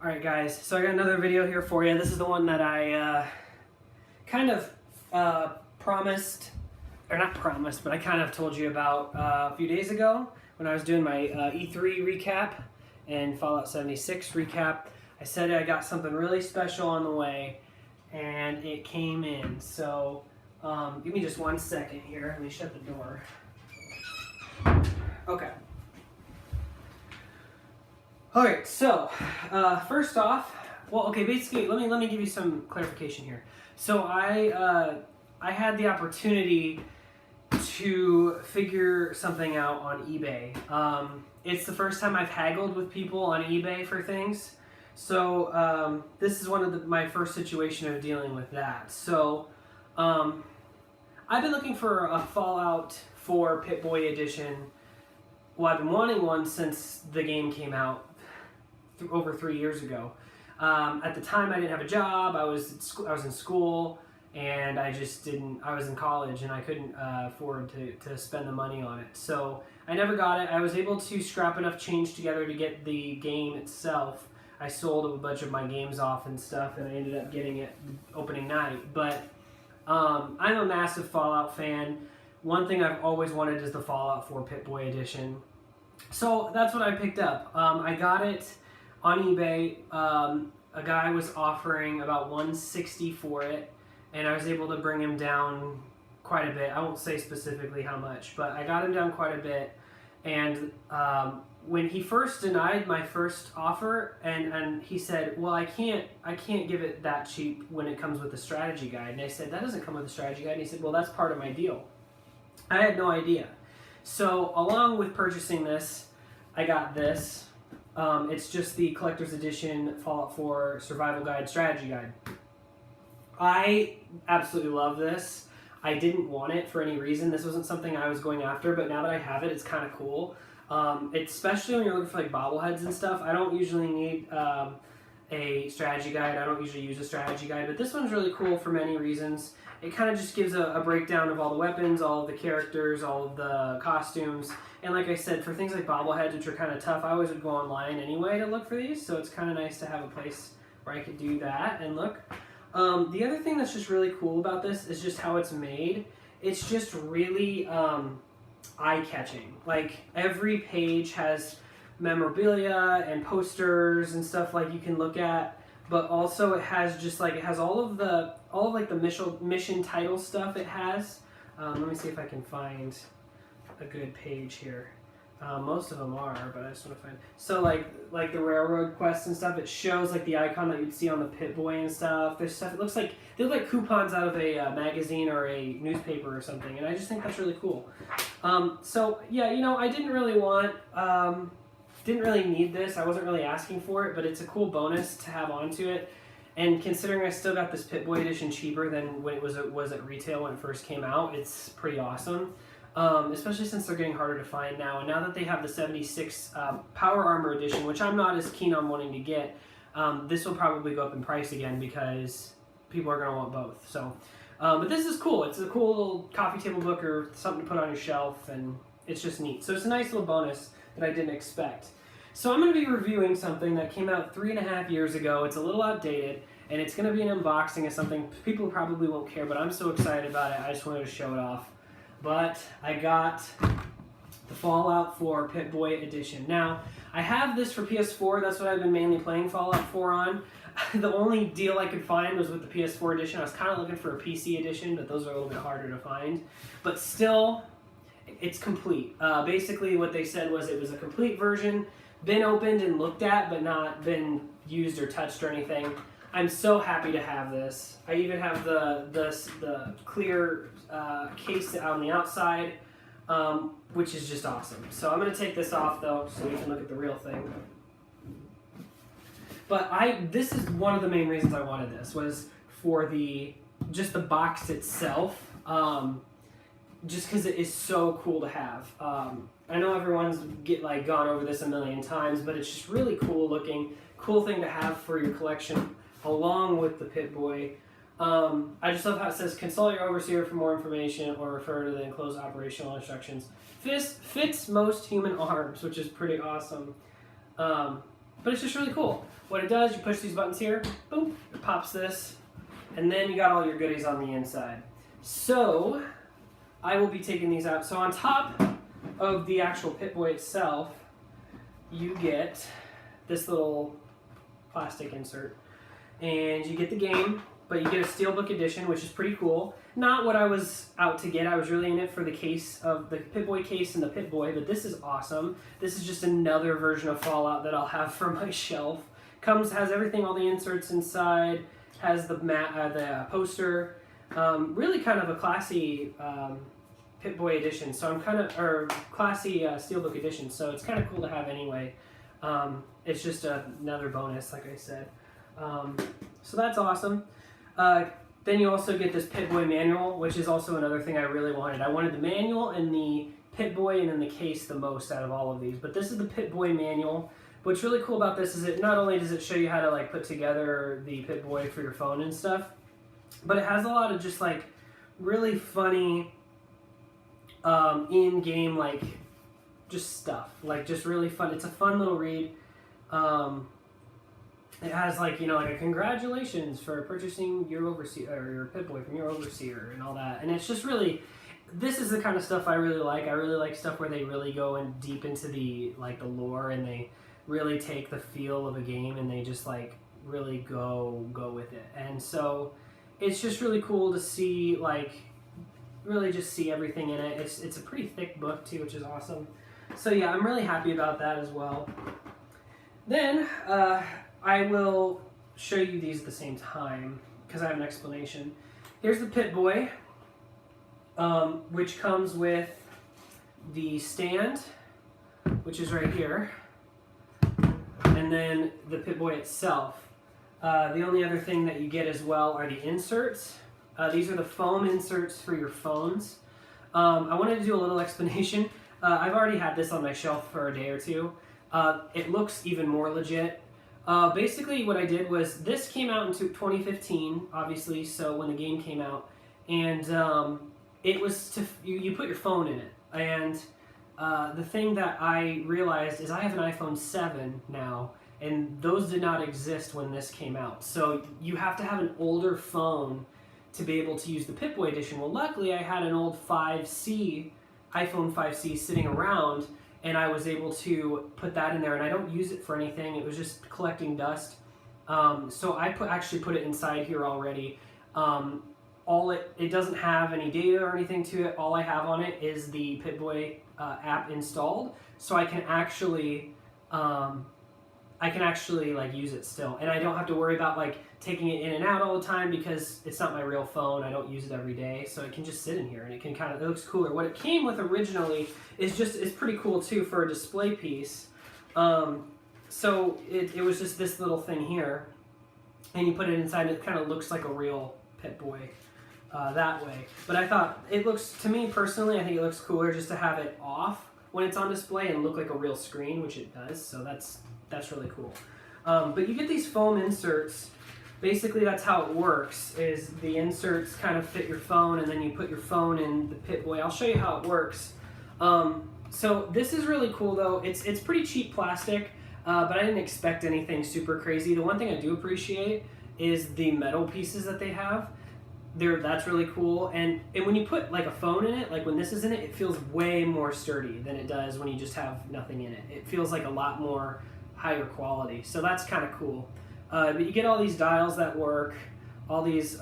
Alright guys, so I got another video here for you. This is the one that I kind of promised, or not promised, but I kind of told you about a few days ago when I was doing my E3 recap and Fallout 76 recap. I said I got something really special on the way, and it came in. So give me just 1 second here. Let me shut the door. Okay. Alright, so first off, well, okay, basically, let me give you some clarification here. So I had the opportunity to figure something out on eBay. It's the first time I've haggled with people on eBay for things. So this is one of my first situation of dealing with that. So I've been looking for a Fallout 4 Pip-Boy edition. Well, I've been wanting one since the game came out over 3 years ago. At the time, I didn't have a job. I was in school, and I was in college, and I couldn't afford to spend the money on it. So I never got it. I was able to scrap enough change together to get the game itself. I sold a bunch of my games off and stuff, and I ended up getting it opening night. But I'm a massive Fallout fan. One thing I've always wanted is the Fallout 4 Pip-Boy edition. So that's what I picked up. I got it on eBay. A guy was offering about $160 for it, and I was able to bring him down quite a bit. I won't say specifically how much, but I got him down quite a bit. And when he first denied my first offer, and he said, well, I can't give it that cheap when it comes with a strategy guide. And I said, that doesn't come with a strategy guide. And he said, well, that's part of my deal. I had no idea. So along with purchasing this, I got this. It's just the collector's edition Fallout 4 Survival Guide Strategy Guide. I absolutely love this. I didn't want it for any reason. This wasn't something I was going after, but now that I have it, it's kind of cool. Especially when you're looking for like bobbleheads and stuff. I don't usually need a strategy guide. I don't usually use a strategy guide, but this one's really cool for many reasons. It kind of just gives a breakdown of all the weapons, all of the characters, all of the costumes. And like I said, for things like bobbleheads, which are kind of tough, I always would go online anyway to look for these. So it's kind of nice to have a place where I could do that and look. The other thing that's just really cool about this is just how it's made. It's just really eye-catching. Like every page has memorabilia and posters and stuff like you can look at. But also it has just like, it has all of like the mission title stuff it has. Let me see if I can find a good page here. Most of them are, but I just want to find. So like the railroad quests and stuff, it shows like the icon that you'd see on the Pip-Boy and stuff. There's stuff. It looks like they look like coupons out of a magazine or a newspaper or something, and I just think that's really cool. So yeah, you know, I didn't really want. Didn't really need this. I wasn't really asking for it, but it's a cool bonus to have onto it. And considering I still got this Pip-Boy edition cheaper than when it was at retail when it first came out, it's pretty awesome. Especially since they're getting harder to find now. And now that they have the 76 Power Armor edition, which I'm not as keen on wanting to get, this will probably go up in price again because people are going to want both. So, but this is cool. It's a cool little coffee table book or something to put on your shelf, and it's just neat. So it's a nice little bonus that I didn't expect. So I'm going to be reviewing something that came out 3.5 years ago. It's a little outdated, and it's going to be an unboxing of something people probably won't care, but I'm so excited about it, I just wanted to show it off. But I got the Fallout 4 Pip-Boy edition. Now, I have this for PS4. That's what I've been mainly playing Fallout 4 on. The only deal I could find was with the PS4 edition. I was kind of looking for a PC edition, but those are a little bit harder to find. But still, it's complete. Basically, what they said was it was a complete version, been opened and looked at, but not been used or touched or anything. I'm so happy to have this. I even have the clear case out on the outside, which is just awesome. So I'm going to take this off, though, so we can look at the real thing. But this is one of the main reasons I wanted this, was for just the box itself. Just because it is so cool to have. I know everyone's gone over this a million times, but it's just really cool looking, cool thing to have for your collection, along with the Pip-Boy. I just love how it says, consult your overseer for more information or refer to the enclosed operational instructions. Fits most human arms, which is pretty awesome. but it's just really cool. What it does, you push these buttons here, boom, it pops this, and then you got all your goodies on the inside. So I will be taking these out. So on top of the actual Pip-Boy itself, you get this little plastic insert, and you get the game, but you get a Steelbook edition, which is pretty cool. Not what I was out to get. I was really in it for the case of the Pip-Boy case and the Pip-Boy, but this is awesome. This is just another version of Fallout that I'll have for my shelf. Has everything, all the inserts inside, has the poster. Really kind of a classy Pip-Boy edition. So I'm classy Steelbook edition. So it's kind of cool to have anyway. It's just another bonus, like I said. So that's awesome. Then you also get this Pip-Boy manual, which is also another thing I really wanted. I wanted the manual and the Pip-Boy and then the case the most out of all of these. But this is the Pip-Boy manual. What's really cool about this is it not only does it show you how to like put together the Pip-Boy for your phone and stuff, but it has a lot of just like really funny in-game like just stuff. Like just really fun. It's a fun little read. It has like, you know, like a congratulations for purchasing your overseer or your Pip-Boy from your overseer and all that. And it's just really, this is the kind of stuff I really like. I really like stuff where they really go in deep into the like the lore, and they really take the feel of a game and they just like really go with it. And so it's just really cool to see, like really just see everything in it. It's a pretty thick book too, which is awesome. So yeah, I'm really happy about that as well. Then I will show you these at the same time because I have an explanation. Here's the Pip-Boy, which comes with the stand, which is right here, and then the Pip-Boy itself. The only other thing that you get as well are the inserts. These are the foam inserts for your phones. I wanted to do a little explanation. I've already had this on my shelf for a day or two. It looks even more legit. Basically what I did was, this came out in 2015, obviously, so when the game came out, and it was to, you put your phone in it. And the thing that I realized is I have an iPhone 7 now, and those did not exist when this came out. So you have to have an older phone to be able to use the Pip-Boy edition. Well, luckily I had an old iPhone 5C sitting around, and I was able to put that in there, and I don't use it for anything. It was just collecting dust. So I actually put it inside here already. It doesn't have any data or anything to it. All I have on it is the Pip-Boy app installed, so I can actually like use it still, and I don't have to worry about like taking it in and out all the time because it's not my real phone. I don't use it every day, so it can just sit in here, and it can it looks cooler. What it came with originally is it's pretty cool too for a display piece. So it was just this little thing here, and you put it inside, and it kind of looks like a real Pip-Boy that way. But I thought it looks, to me personally, I think it looks cooler just to have it off when it's on display and look like a real screen, which it does. So that's really cool. But you get these foam inserts. Basically, that's how it works, is the inserts kind of fit your phone, and then you put your phone in the Pip-Boy. I'll show you how it works. So this is really cool, though. It's pretty cheap plastic, but I didn't expect anything super crazy. The one thing I do appreciate is the metal pieces that they have. That's really cool. And when you put like a phone in it, like when this is in it, it feels way more sturdy than it does when you just have nothing in it. It feels like a lot more higher quality. So that's kind of cool. But you get all these dials that work, all these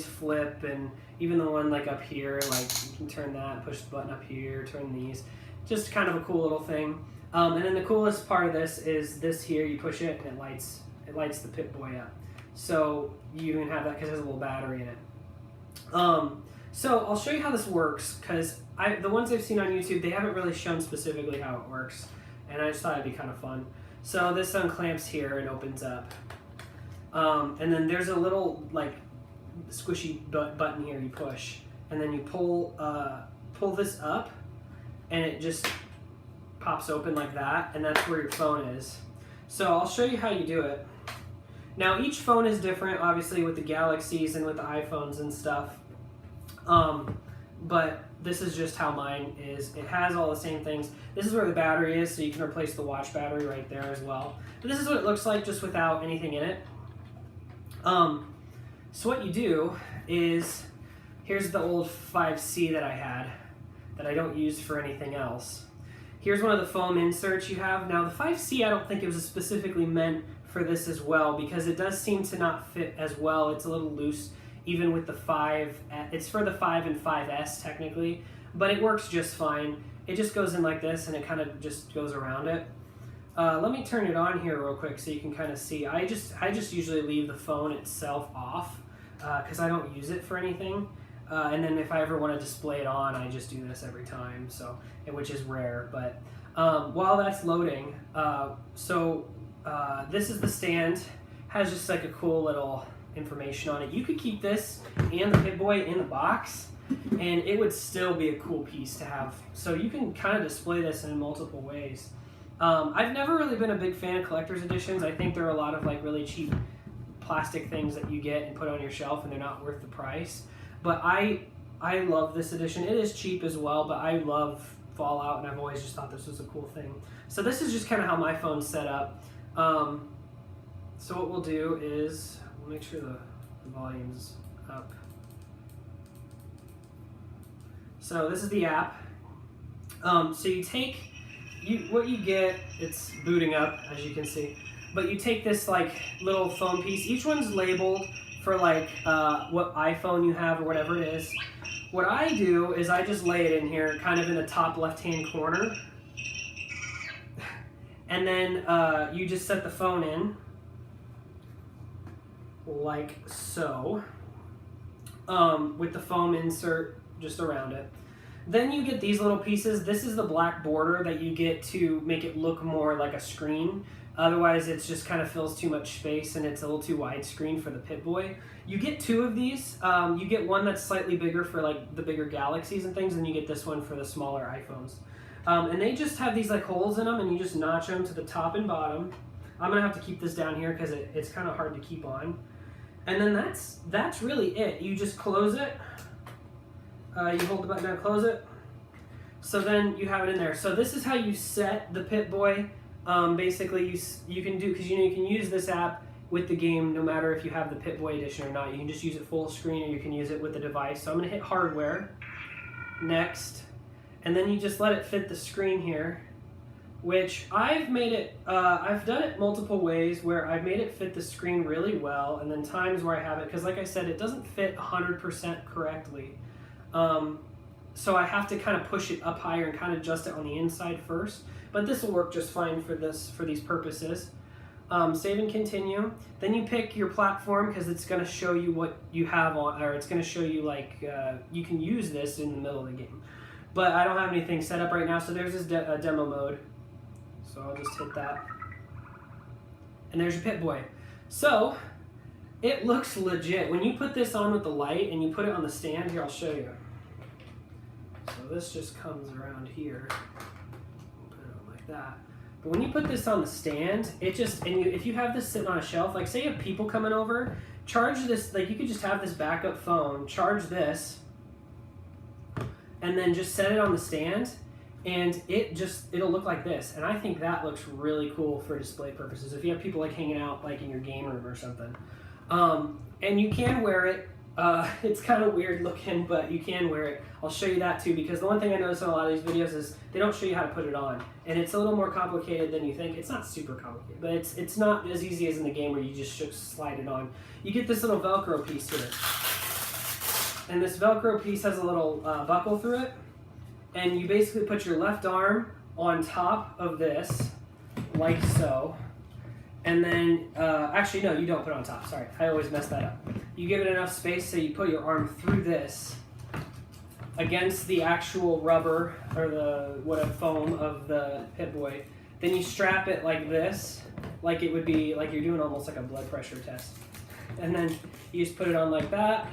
flip, and even the one like up here, like you can turn that, push the button up here, turn these. Just kind of a cool little thing. And then the coolest part of this is this here. You push it and it lights the Pip-Boy up. So you can have that because it has a little battery in it. So I'll show you how this works, because the ones I've seen on YouTube, they haven't really shown specifically how it works, and I just thought it'd be kind of fun. So this unclamps here and opens up, and then there's a little like squishy button here you push, and then you pull this up, and it just pops open like that, and that's where your phone is. So I'll show you how you do it. Now each phone is different, obviously, with the Galaxies and with the iPhones and stuff. but this is just how mine is. It has all the same things. This is where the battery is, so you can replace the watch battery right there as well. But this is what it looks like just without anything in it. So what you do is, here's the old 5C that I had that I don't use for anything else. Here's one of the foam inserts you have. Now the 5C, I don't think it was specifically meant for this as well, because it does seem to not fit as well. It's a little loose, even with the 5. It's for the 5 and 5S technically, but it works just fine. It just goes in like this, and it kind of just goes around it. Let me turn it on here real quick so you can kind of see. I just usually leave the phone itself off because I don't use it for anything. And then if I ever want to display it on, I just do this every time, so which is rare. But while that's loading, this is the stand. Has just like a cool little information on it. You could keep this and the Pip-Boy in the box, and it would still be a cool piece to have. So you can kind of display this in multiple ways. I've never really been a big fan of collector's editions. I think there are a lot of like really cheap plastic things that you get and put on your shelf, and they're not worth the price. But I love this edition. It is cheap as well, but I love Fallout, and I've always just thought this was a cool thing. So this is just kind of how my phone's set up. So what we'll do is we'll make sure the volume's up. So this is the app. So you take what you get. It's booting up, as you can see. But you take this like little phone piece. Each one's labeled for like what iPhone you have or whatever it is. What I do is I just lay it in here, kind of in the top left-hand corner. And then you just set the phone in, like so, with the foam insert just around it. Then you get these little pieces. This is the black border that you get to make it look more like a screen. Otherwise, it just kind of fills too much space, and it's a little too widescreen for the Pip-Boy. You get 2 of these. You get one that's slightly bigger for like the bigger Galaxies and things, and you get this one for the smaller iPhones. And they just have these like holes in them, and you just notch them to the top and bottom. I'm gonna have to keep this down here because it's kind of hard to keep on. And then that's really it. You just close it. You hold the button down, close it. So then you have it in there. So this is how you set the Pip-Boy. Basically, you can do, because you can use this app with the game no matter if you have the Pip-Boy edition or not. You can just use it full screen, or you can use it with the device. So I'm gonna hit hardware, next, and then you just let it fit the screen here, which I've made it, I've done it multiple ways where I've made it fit the screen really well, and then times where I have it, because like I said, it doesn't fit 100% correctly. So I have to kind of push it up higher and kind of adjust it on the inside first. But this will work just fine for these purposes. Save and continue. Then you pick your platform because it's going to show you what you have on, or it's going to show you like you can use this in the middle of the game. But I don't have anything set up right now, so there's this demo mode. So I'll just hit that. And there's your Pip-Boy. So it looks legit. When you put this on with the light and you put it on the stand, here I'll show you. So this just comes around here. Put it on like that. But when you put this on the stand, it just, and if you have this sitting on a shelf, like say you have people coming over, charge this, like you could just have this backup phone, charge this, and then just set it on the stand, and it'll look like this. And I think that looks really cool for display purposes. If you have people like hanging out like in your game room or something. And you can wear it. It's kind of weird looking, but you can wear it. I'll show you that too, because the one thing I notice in a lot of these videos is they don't show you how to put it on. And it's a little more complicated than you think. It's not super complicated, but it's not as easy as in the game where you just slide it on. You get this little Velcro piece here. And this Velcro piece has a little buckle through it. And you basically put your left arm on top of this, like so. And then, actually no, you don't put it on top, sorry. I always mess that up. You give it enough space so you put your arm through this against the actual rubber, or the foam of the Pip-Boy. Then you strap it like this, like it would be, like you're doing almost like a blood pressure test. And then you just put it on like that,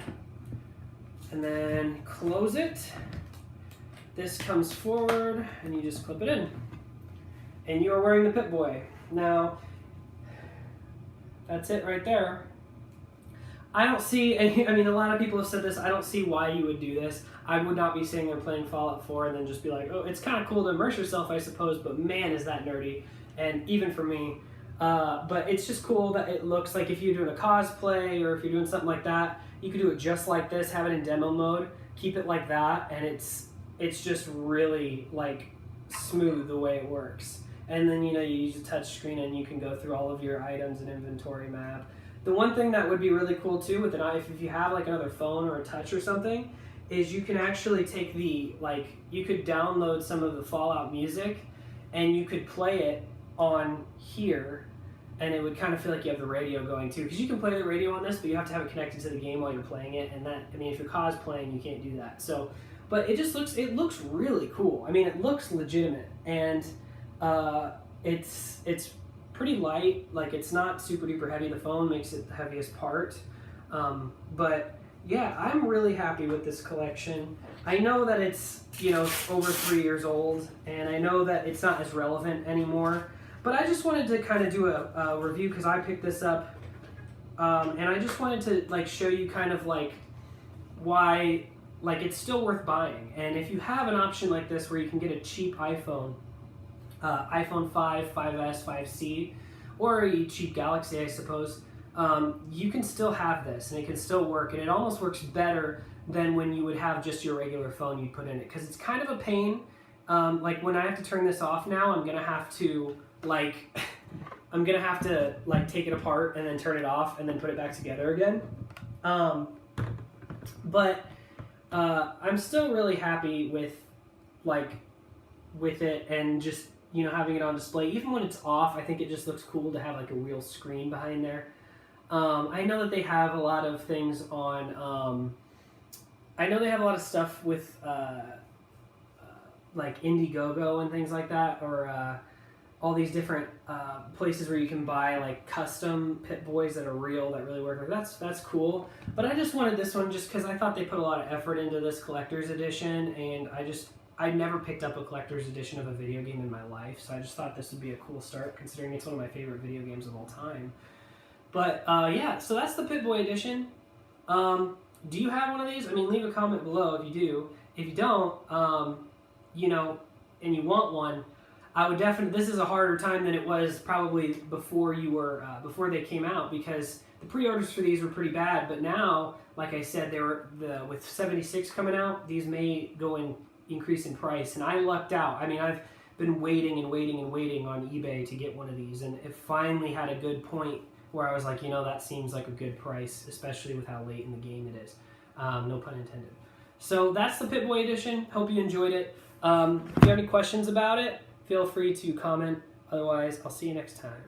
and then close it. This comes forward, and you just clip it in. And you are wearing the Pip-Boy. Now, that's it right there. I don't see, and I mean, a lot of people have said this, I don't see why you would do this. I would not be sitting there playing Fallout 4 and then just be like, oh, it's kind of cool to immerse yourself, I suppose, but man, is that nerdy. And even for me, but it's just cool that it looks like if you're doing a cosplay or if you're doing something like that, you could do it just like this, have it in demo mode, keep it like that, and it's just really like smooth the way it works. And then, you know, you use a touch screen and you can go through all of your items and inventory map. The one thing that would be really cool too with if you have like another phone or a touch or something, is you can actually take you could download some of the Fallout music and you could play it on here, and it would kind of feel like you have the radio going too, because you can play the radio on this, but you have to have it connected to the game while you're playing it, and that, I mean, if you're cosplaying, you can't do that. So, but it looks really cool. I mean, it looks legitimate, and it's pretty light. Like, it's not super duper heavy. The phone makes it the heaviest part, but yeah, I'm really happy with this collection. I know that it's, you know, over 3 years old, and I know that it's not as relevant anymore, but I just wanted to kind of do a review because I picked this up, and I just wanted to like show you kind of like why like it's still worth buying. And if you have an option like this where you can get a cheap iPhone, iPhone 5, 5S, 5C, or a cheap Galaxy, I suppose, you can still have this and it can still work, and it almost works better than when you would have just your regular phone you'd put in it, because it's kind of a pain. Like when I have to turn this off now, I'm gonna have to take it apart and then turn it off and then put it back together again. But I'm still really happy with it, and just, you know, having it on display. Even when it's off, I think it just looks cool to have like a real screen behind there. I know that they have a lot of things on, I know they have a lot of stuff with like Indiegogo and things like that, or all these different places where you can buy like custom Pip-Boys that are real, that really work. That's cool. But I just wanted this one just because I thought they put a lot of effort into this collector's edition, and I never picked up a collector's edition of a video game in my life, so I just thought this would be a cool start considering it's one of my favorite video games of all time. But yeah, so that's the Pip-Boy edition. Do you have one of these? I mean, leave a comment below if you do. If you don't, you know, and you want one, I would definitely, this is a harder time than it was probably before before they came out, because the pre-orders for these were pretty bad, but now, like I said, with 76 coming out, these may increase in price, and I lucked out. I mean, I've been waiting and waiting and waiting on eBay to get one of these, and it finally had a good point where I was like, you know, that seems like a good price, especially with how late in the game it is. No pun intended. So that's the Pip-Boy edition. Hope you enjoyed it. If you have any questions about it, feel free to comment. Otherwise, I'll see you next time.